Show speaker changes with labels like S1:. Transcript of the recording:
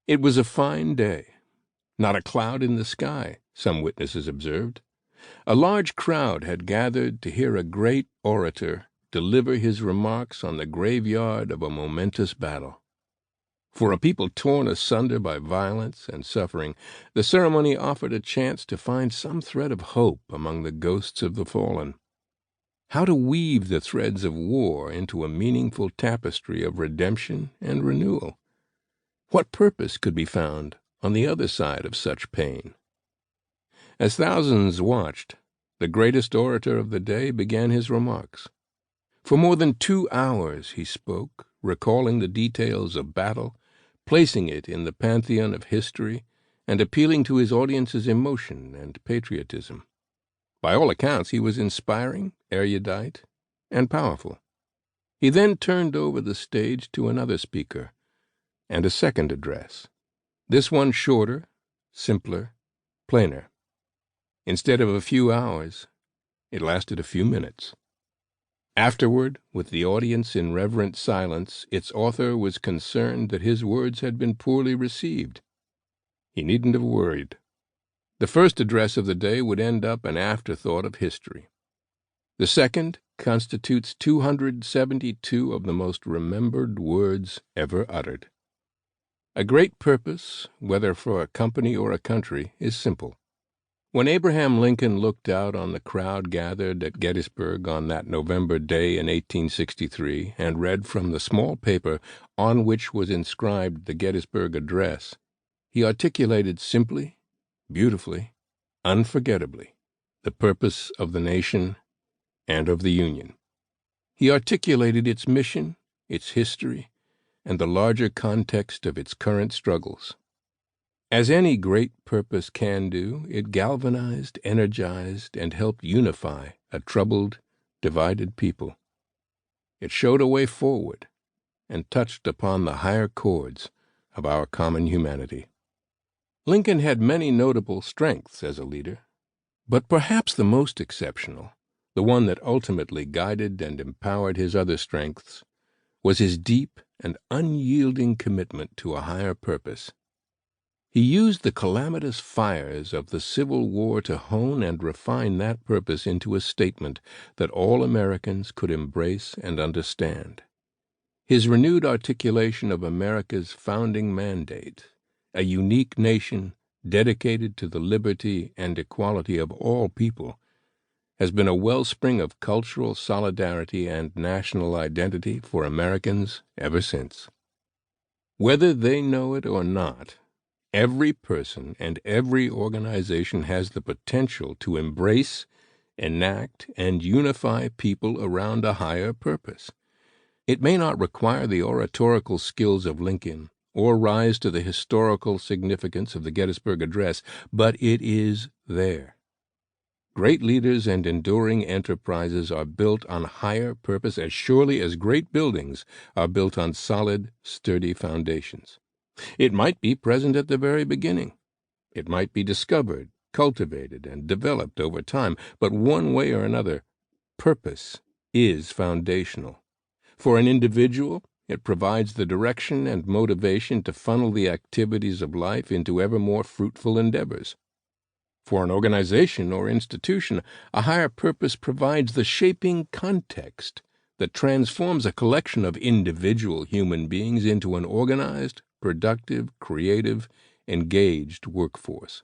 S1: It was a fine day. Not a cloud in the sky, some witnesses observed. A large crowd had gathered to hear a great orator deliver his remarks on the graveyard of a momentous battle. For a people torn asunder by violence and suffering, the ceremony offered a chance to find some thread of hope among the ghosts of the fallen. How to weave the threads of war into a meaningful tapestry of redemption and renewal? What purpose could be found on the other side of such pain? As thousands watched, the greatest orator of the day began his remarks. For more than 2 hours he spoke, recalling the details of battle, placing it in the pantheon of history, and appealing to his audience's emotion and patriotism. By all accounts, he was inspiring, erudite, and powerful. He then turned over the stage to another speaker, and a second address, this one shorter, simpler, plainer. Instead of a few hours, it lasted a few minutes. Afterward, with the audience in reverent silence, its author was concerned that his words had been poorly received. He needn't have worried. The first address of the day would end up an afterthought of history. The second constitutes 272 of the most remembered words ever uttered. A great purpose, whether for a company or a country, is simple. When Abraham Lincoln looked out on the crowd gathered at Gettysburg on that November day in 1863 and read from the small paper on which was inscribed the Gettysburg Address, he articulated simply, beautifully, unforgettably, the purpose of the nation and of the Union. He articulated its mission, its history, and the larger context of its current struggles. As any great purpose can do, it galvanized, energized, and helped unify a troubled, divided people. It showed a way forward and touched upon the higher chords of our common humanity. Lincoln had many notable strengths as a leader, but perhaps the most exceptional, the one that ultimately guided and empowered his other strengths, was his deep and unyielding commitment to a higher purpose. He used the calamitous fires of the Civil War to hone and refine that purpose into a statement that all Americans could embrace and understand. His renewed articulation of America's founding mandate, a unique nation dedicated to the liberty and equality of all people, has been a wellspring of cultural solidarity and national identity for Americans ever since. Whether they know it or not, every person and every organization has the potential to embrace, enact, and unify people around a higher purpose. It may not require the oratorical skills of Lincoln or rise to the historical significance of the Gettysburg Address, but it is there. Great leaders and enduring enterprises are built on higher purpose as surely as great buildings are built on solid, sturdy foundations. It might be present at the very beginning. It might be discovered, cultivated, and developed over time, but one way or another, purpose is foundational. For an individual, it provides the direction and motivation to funnel the activities of life into ever more fruitful endeavors. For an organization or institution, a higher purpose provides the shaping context that transforms a collection of individual human beings into an organized, productive, creative, engaged workforce.